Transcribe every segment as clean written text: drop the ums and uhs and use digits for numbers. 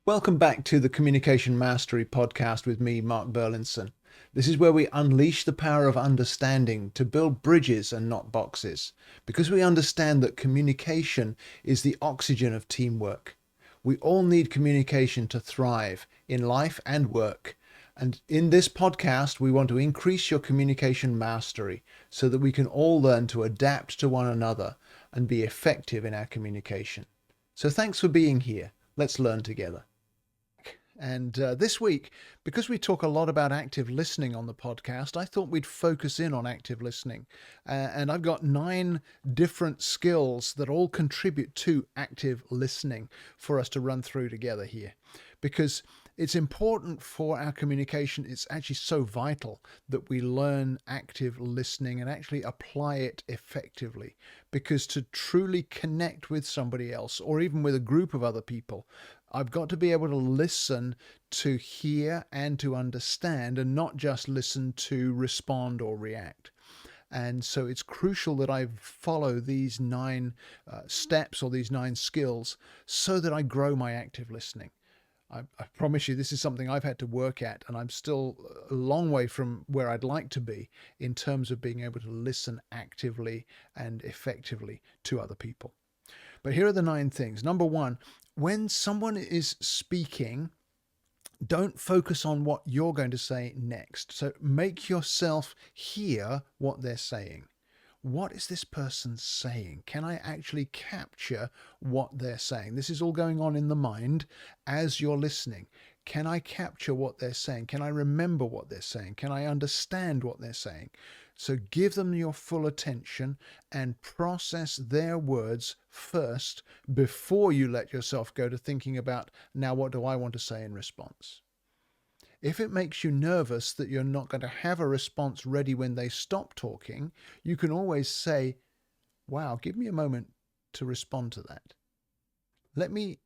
Welcome back to the Communication Mastery podcast with me, Mark Burlinson. This is where we unleash the power of understanding to build bridges and not boxes, because we understand that communication is the oxygen of teamwork. We all need communication to thrive in life and work. And in this podcast, we want to increase your communication mastery so that we can all learn to adapt to one another and be effective in our communication. So thanks for being here. Let's learn together. And this week, because we talk a lot about active listening on the podcast, I thought we'd focus in on active listening. And I've got 9 different skills that all contribute to active listening for us to run through together here. Because it's important for our communication. It's actually so vital that we learn active listening and actually apply it effectively. Because to truly connect with somebody else or even with a group of other people, I've got to be able to listen to hear and to understand and not just listen to respond or react. And so it's crucial that I follow these 9 steps or these 9 skills so that I grow my active listening. I promise you, this is something I've had to work at, and I'm still a long way from where I'd like to be in terms of being able to listen actively and effectively to other people. But here are the 9 things. Number 1, when someone is speaking, don't focus on what you're going to say next. So make yourself hear what they're saying. What is this person saying? Can I actually capture what they're saying? This is all going on in the mind as you're listening. Can I capture what they're saying? Can I remember what they're saying? Can I understand what they're saying? So give them your full attention and process their words first before you let yourself go to thinking about, now what do I want to say in response? If it makes you nervous that you're not going to have a response ready when they stop talking, you can always say, wow, give me a moment to respond to that. Let me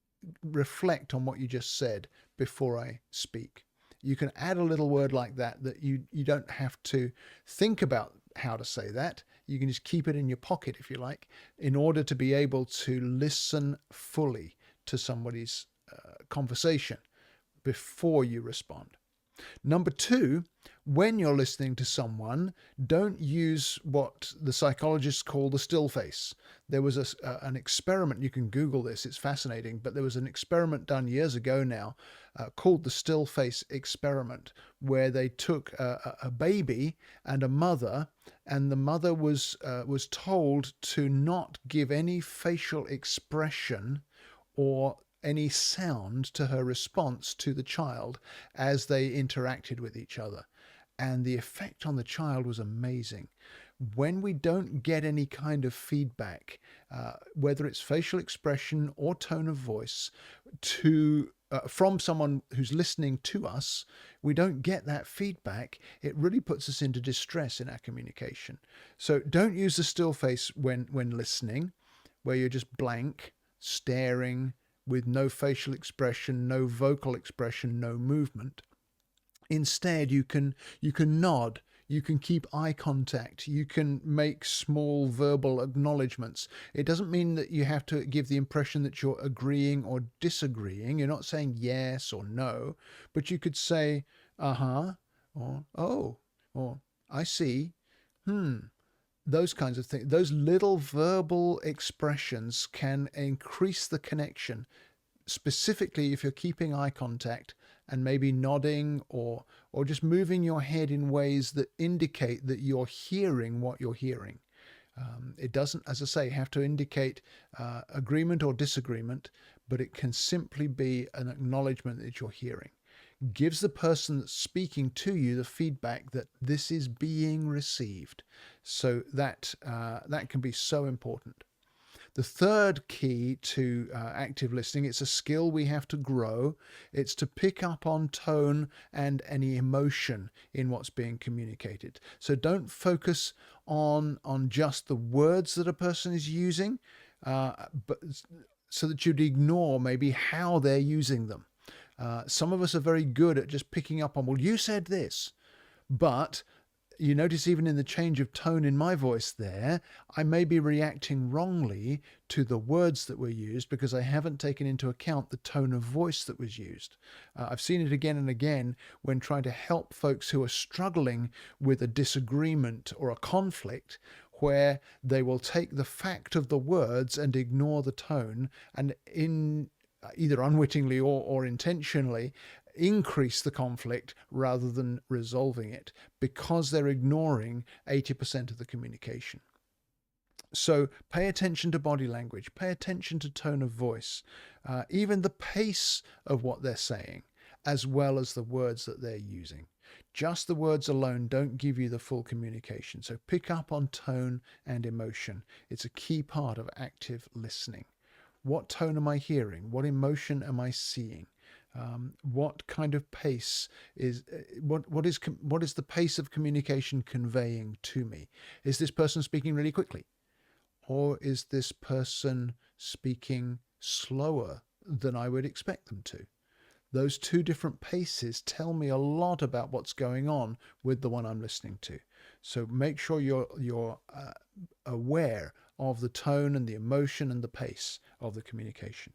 reflect on what you just said before I speak. You can add a little word like that you don't have to think about how to say that. You can just keep it in your pocket, if you like, in order to be able to listen fully to somebody's conversation before you respond. Number 2, when you're listening to someone, don't use what the psychologists call the still face. There was an experiment, you can Google this, it's fascinating, but there was an experiment done years ago now called the still face experiment, where they took a baby and a mother, and the mother was told to not give any facial expression or any sound to her response to the child as they interacted with each other. And the effect on the child was amazing. When we don't get any kind of feedback, whether it's facial expression or tone of voice, from someone who's listening to us, we don't get that feedback. It really puts us into distress in our communication. So don't use the still face when listening, where you're just blank, staring, with no facial expression, no vocal expression, no movement. Instead, you can nod, you can keep eye contact, you can make small verbal acknowledgements. It doesn't mean that you have to give the impression that you're agreeing or disagreeing. You're not saying yes or no, but you could say, uh-huh, or oh, or I see, those kinds of things. Those little verbal expressions can increase the connection, specifically if you're keeping eye contact and maybe nodding or just moving your head in ways that indicate that you're hearing what you're hearing. It doesn't, as I say, have to indicate agreement or disagreement, but it can simply be an acknowledgement that you're hearing. Gives the person that's speaking to you the feedback that this is being received. So that can be so important. The third key to active listening, it's a skill we have to grow. It's to pick up on tone and any emotion in what's being communicated. So don't focus on just the words that a person is using, but so that you'd ignore maybe how they're using them. Some of us are very good at just picking up on, well, you said this, but you notice even in the change of tone in my voice there, I may be reacting wrongly to the words that were used because I haven't taken into account the tone of voice that was used. I've seen it again and again when trying to help folks who are struggling with a disagreement or a conflict, where they will take the fact of the words and ignore the tone, and in either unwittingly or intentionally increase the conflict rather than resolving it, because they're ignoring 80% of the communication. So pay attention to body language, pay attention to tone of voice, even the pace of what they're saying, as well as the words that they're using. Just the words alone don't give you the full communication. So pick up on tone and emotion. It's a key part of active listening. What tone am I hearing? What emotion am I seeing? What kind of pace is what is the pace of communication conveying to me? Is this person speaking really quickly, or is this person speaking slower than I would expect them to? Those two different paces tell me a lot about what's going on with the one I'm listening to. So make sure you're aware of the tone and the emotion and the pace of the communication.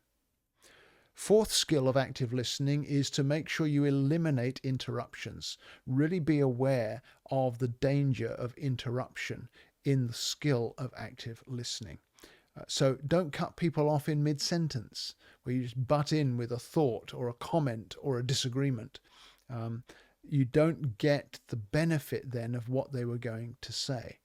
Fourth skill of active listening is to make sure you eliminate interruptions. Really be aware of the danger of interruption in the skill of active listening. So don't cut people off in mid-sentence where you just butt in with a thought or a comment or a disagreement. You don't get the benefit then of what they were going to say.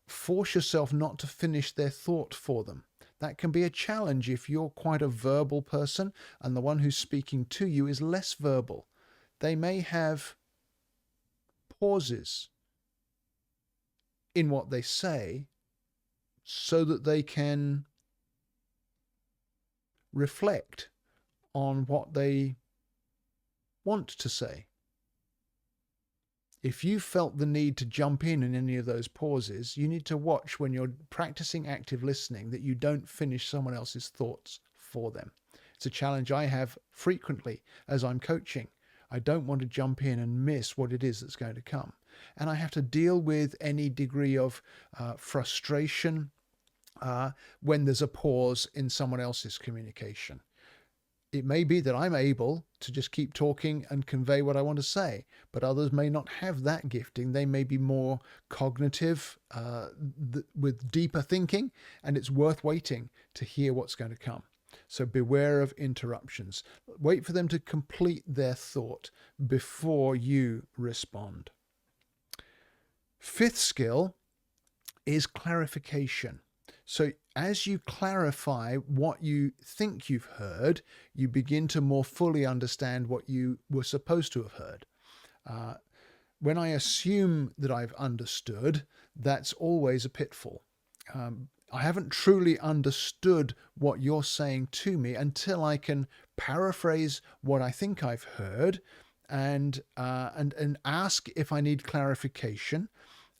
Force yourself not to finish their thought for them. That can be a challenge if you're quite a verbal person and the one who's speaking to you is less verbal. They may have pauses in what they say so that they can reflect on what they want to say. If you felt the need to jump in any of those pauses, you need to watch when you're practicing active listening that you don't finish someone else's thoughts for them. It's a challenge I have frequently as I'm coaching. I don't want to jump in and miss what it is that's going to come. And I have to deal with any degree of frustration when there's a pause in someone else's communication. It may be that I'm able to just keep talking and convey what I want to say, but others may not have that gifting. They may be more cognitive, with deeper thinking, and it's worth waiting to hear what's going to come. So beware of interruptions. Wait for them to complete their thought before you respond. Fifth skill is clarification. So as you clarify what you think you've heard, you begin to more fully understand what you were supposed to have heard. When I assume that I've understood, that's always a pitfall. I haven't truly understood what you're saying to me until I can paraphrase what I think I've heard and ask if I need clarification.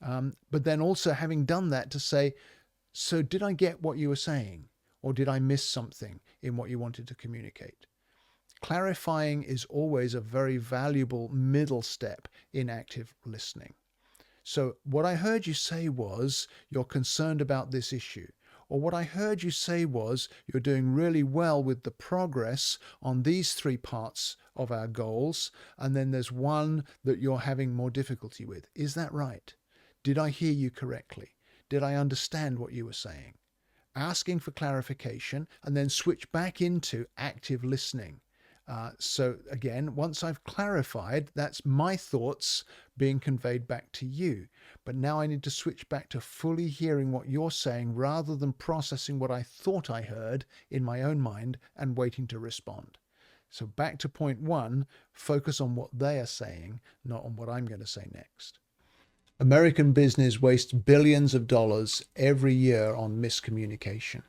But then also having done that to say, so did I get what you were saying, or did I miss something in what you wanted to communicate? Clarifying is always a very valuable middle step in active listening. So what I heard you say was you're concerned about this issue, or what I heard you say was you're doing really well with the progress on these three parts of our goals, and then there's one that you're having more difficulty with. Is that right? Did I hear you correctly? Did I understand what you were saying? Asking for clarification and then switch back into active listening. So again, once I've clarified, that's my thoughts being conveyed back to you. But now I need to switch back to fully hearing what you're saying rather than processing what I thought I heard in my own mind and waiting to respond. So back to point one, focus on what they are saying, not on what I'm going to say next. American business wastes billions of dollars every year on miscommunication.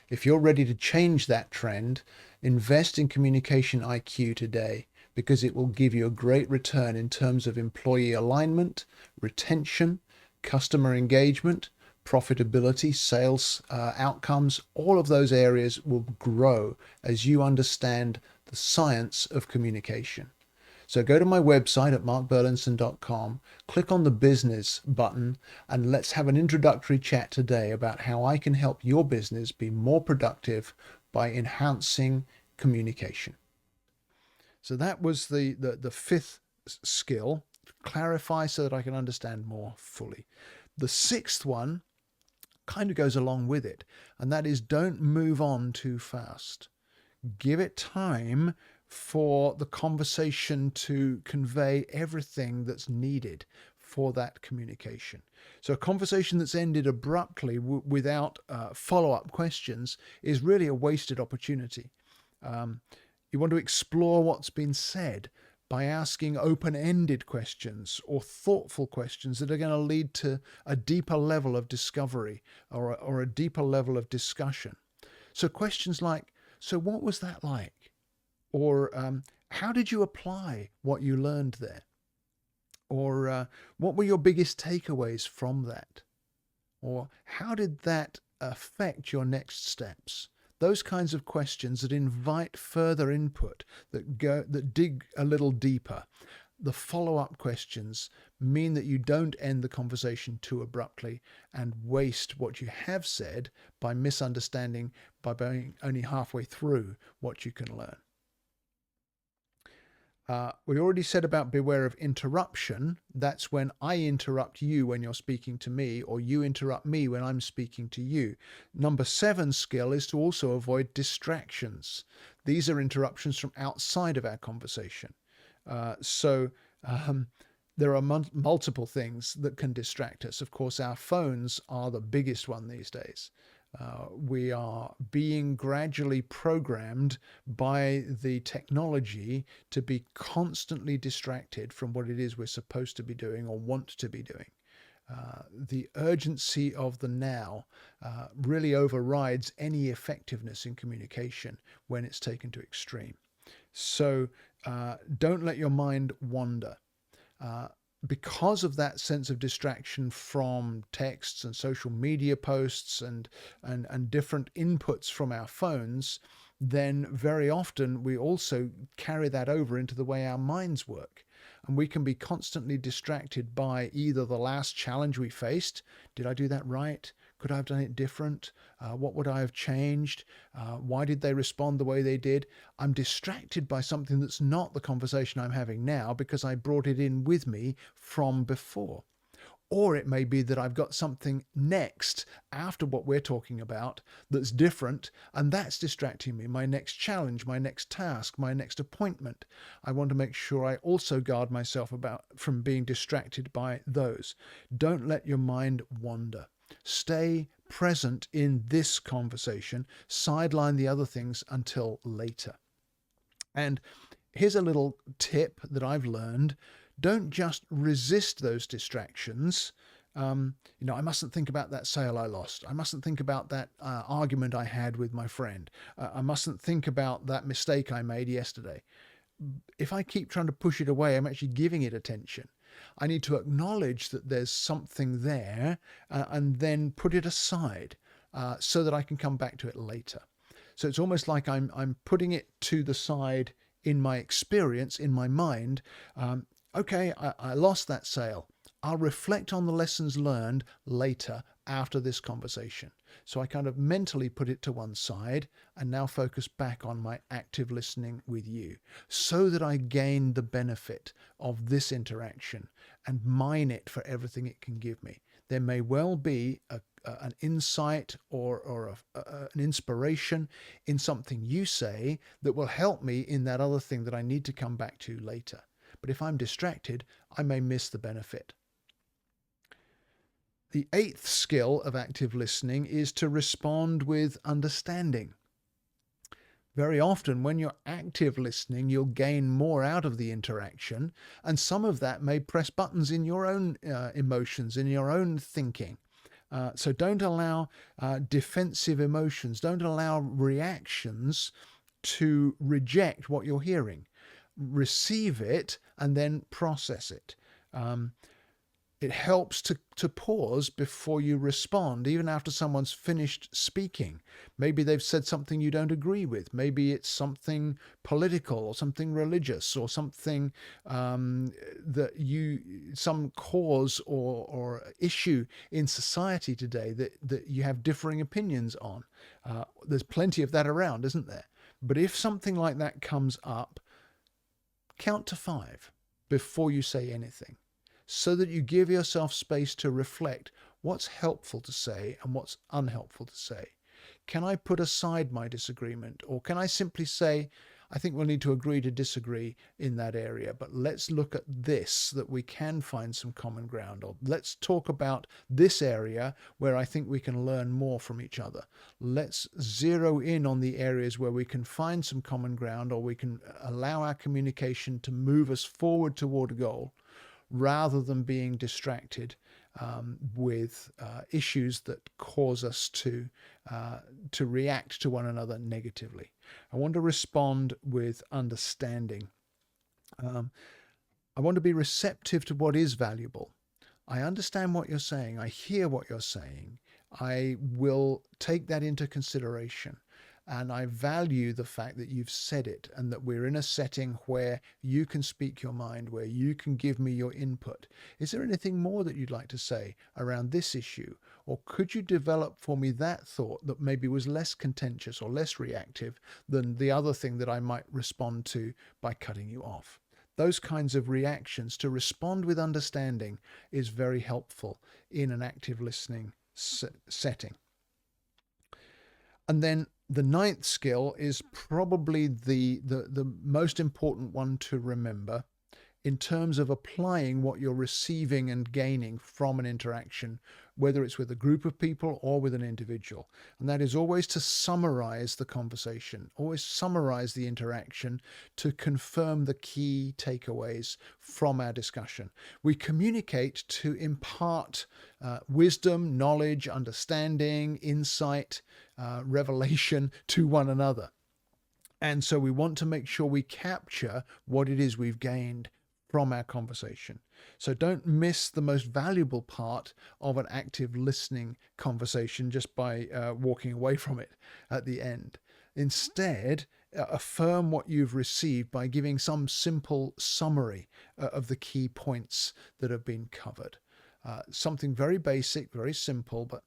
If you're ready to change that trend, invest in Communication IQ today, because it will give you a great return in terms of employee alignment, retention, customer engagement, profitability, sales outcomes. All of those areas will grow as you understand the science of communication. So go to my website at markburlinson.com, click on the business button, and let's have an introductory chat today about how I can help your business be more productive by enhancing communication. So that was the fifth skill, clarify so that I can understand more fully. The sixth one kind of goes along with it, and that is don't move on too fast. Give it time for the conversation to convey everything that's needed for that communication. So a conversation that's ended abruptly without follow-up questions is really a wasted opportunity. You want to explore what's been said by asking open-ended questions or thoughtful questions that are going to lead to a deeper level of discovery or a deeper level of discussion. So questions like, so what was that like? Or how did you apply what you learned there? Or what were your biggest takeaways from that? Or how did that affect your next steps? Those kinds of questions that invite further input, that dig a little deeper. The follow-up questions mean that you don't end the conversation too abruptly and waste what you have said by misunderstanding, by being only halfway through what you can learn. We already said about beware of interruption. That's when I interrupt you when you're speaking to me, or you interrupt me when I'm speaking to you. Number 7 skill is to also avoid distractions. These are interruptions from outside of our conversation. There are multiple things that can distract us. Of course, our phones are the biggest one these days. We are being gradually programmed by the technology to be constantly distracted from what it is we're supposed to be doing or want to be doing. The urgency of the now really overrides any effectiveness in communication when it's taken to extreme. So don't let your mind wander. Because of that sense of distraction from texts and social media posts and different inputs from our phones, then very often we also carry that over into the way our minds work. And we can be constantly distracted by either the last challenge we faced. Did I do that right? Could I have done it different? What would I have changed? Why did they respond the way they did? I'm distracted by something that's not the conversation I'm having now because I brought it in with me from before. Or it may be that I've got something next after what we're talking about that's different, and that's distracting me. My next challenge, my next task, my next appointment. I want to make sure I also guard myself from being distracted by those. Don't let your mind wander. Stay present in this conversation. Sideline the other things until later. And here's a little tip that I've learned. Don't just resist those distractions. I mustn't think about that sale I lost. I mustn't think about that argument I had with my friend. I mustn't think about that mistake I made yesterday. If I keep trying to push it away, I'm actually giving it attention. I need to acknowledge that there's something there and then put it aside so that I can come back to it later. So it's almost like I'm putting it to the side in my experience, in my mind. Okay, I lost that sale. I'll reflect on the lessons learned later after this conversation. So I kind of mentally put it to one side and now focus back on my active listening with you so that I gain the benefit of this interaction and mine it for everything it can give me. There may well be an insight or an inspiration in something you say that will help me in that other thing that I need to come back to later. But if I'm distracted, I may miss the benefit. The 8th skill of active listening is to respond with understanding. Very often when you're active listening, you'll gain more out of the interaction, and some of that may press buttons in your own emotions, in your own thinking. So don't allow defensive emotions, don't allow reactions to reject what you're hearing. Receive it and then process it. It helps to pause before you respond, even after someone's finished speaking. Maybe they've said something you don't agree with. Maybe it's something political or something religious or something some cause or issue in society today that you have differing opinions on. There's plenty of that around, isn't there? But if something like that comes up, count to 5 before you say anything, so that you give yourself space to reflect what's helpful to say and what's unhelpful to say. Can I put aside my disagreement, or can I simply say, I think we'll need to agree to disagree in that area, but let's look at this, that we can find some common ground, or let's talk about this area where I think we can learn more from each other. Let's zero in on the areas where we can find some common ground, or we can allow our communication to move us forward toward a goal, rather than being distracted with issues that cause us to react to one another negatively. I want to respond with understanding. I want to be receptive to what is valuable. I understand what you're saying. I hear what you're saying. I will take that into consideration. And I value the fact that you've said it, and that we're in a setting where you can speak your mind, where you can give me your input. Is there anything more that you'd like to say around this issue? Or could you develop for me that thought that maybe was less contentious or less reactive than the other thing that I might respond to by cutting you off? Those kinds of reactions, to respond with understanding, is very helpful in an active listening setting. And then the 9th skill is probably the most important one to remember in terms of applying what you're receiving and gaining from an interaction, whether it's with a group of people or with an individual. And that is always to summarize the conversation, always summarize the interaction to confirm the key takeaways from our discussion. We communicate to impart wisdom, knowledge, understanding, insight, revelation to one another. And so we want to make sure we capture what it is we've gained from our conversation. So don't miss the most valuable part of an active listening conversation just by walking away from it at the end. Instead, affirm what you've received by giving some simple summary of the key points that have been covered. Something very basic, very simple, but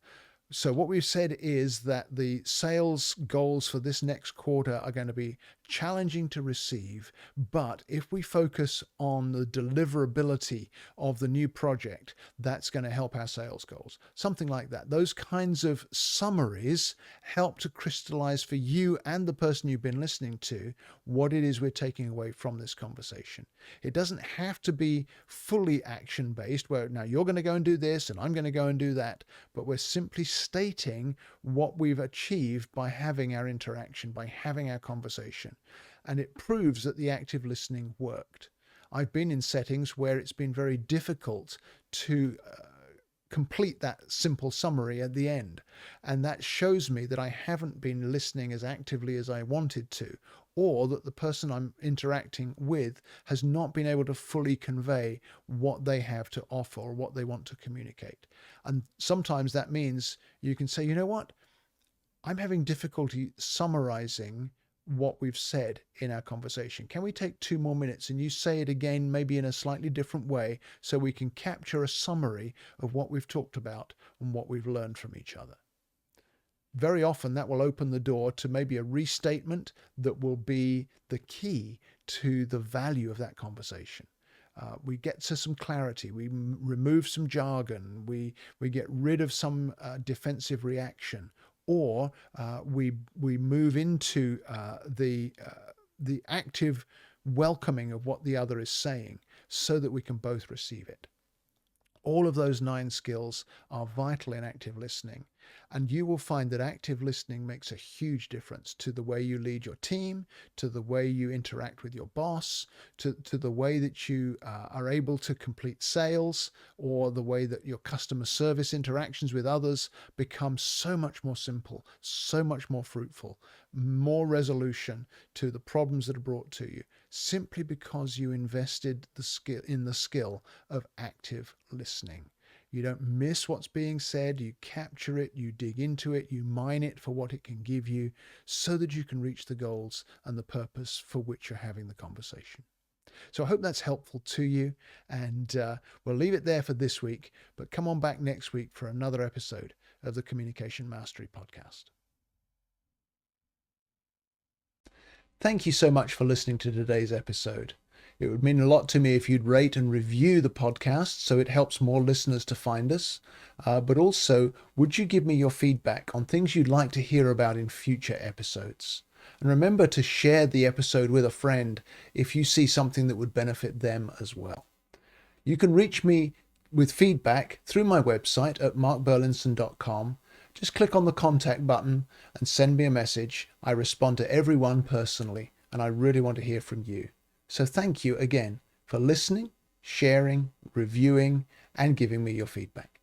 so what we've said is that the sales goals for this next quarter are going to be challenging to receive, but if we focus on the deliverability of the new project, that's going to help our sales goals. Something like that. Those kinds of summaries help to crystallize for you and the person you've been listening to what it is we're taking away from this conversation. It doesn't have to be fully action-based, where now you're going to go and do this and I'm going to go and do that, but we're simply stating what we've achieved by having our interaction, by having our conversation. And it proves that the active listening worked. I've been in settings where it's been very difficult to complete that simple summary at the end. And that shows me that I haven't been listening as actively as I wanted to, or that the person I'm interacting with has not been able to fully convey what they have to offer or what they want to communicate. And sometimes that means you can say, you know what? I'm having difficulty summarizing what we've said in our conversation. Can we take 2 more minutes and you say it again, maybe in a slightly different way, so we can capture a summary of what we've talked about and what we've learned from each other? Very often that will open the door to maybe a restatement that will be the key to the value of that conversation. We get to some clarity, we remove some jargon, we get rid of some defensive reaction, or we move into the active welcoming of what the other is saying, so that we can both receive it. All of those 9 skills are vital in active listening, And you will find that active listening makes a huge difference to the way you lead your team, to the way you interact with your boss, to the way that you are able to complete sales, or the way that your customer service interactions with others become so much more simple, so much more fruitful, more resolution to the problems that are brought to you, simply because you invested the skill of active listening. You don't miss what's being said, you capture it, you dig into it, you mine it for what it can give you so that you can reach the goals and the purpose for which you're having the conversation. So I hope that's helpful to you, and we'll leave it there for this week, but come on back next week for another episode of the Communication Mastery Podcast. Thank you so much for listening to today's episode. It would mean a lot to me if you'd rate and review the podcast so it helps more listeners to find us. But also, would you give me your feedback on things you'd like to hear about in future episodes? And remember to share the episode with a friend if you see something that would benefit them as well. You can reach me with feedback through my website at markburlinson.com. Just click on the contact button and send me a message. I respond to everyone personally, and I really want to hear from you. So thank you again for listening, sharing, reviewing, and giving me your feedback.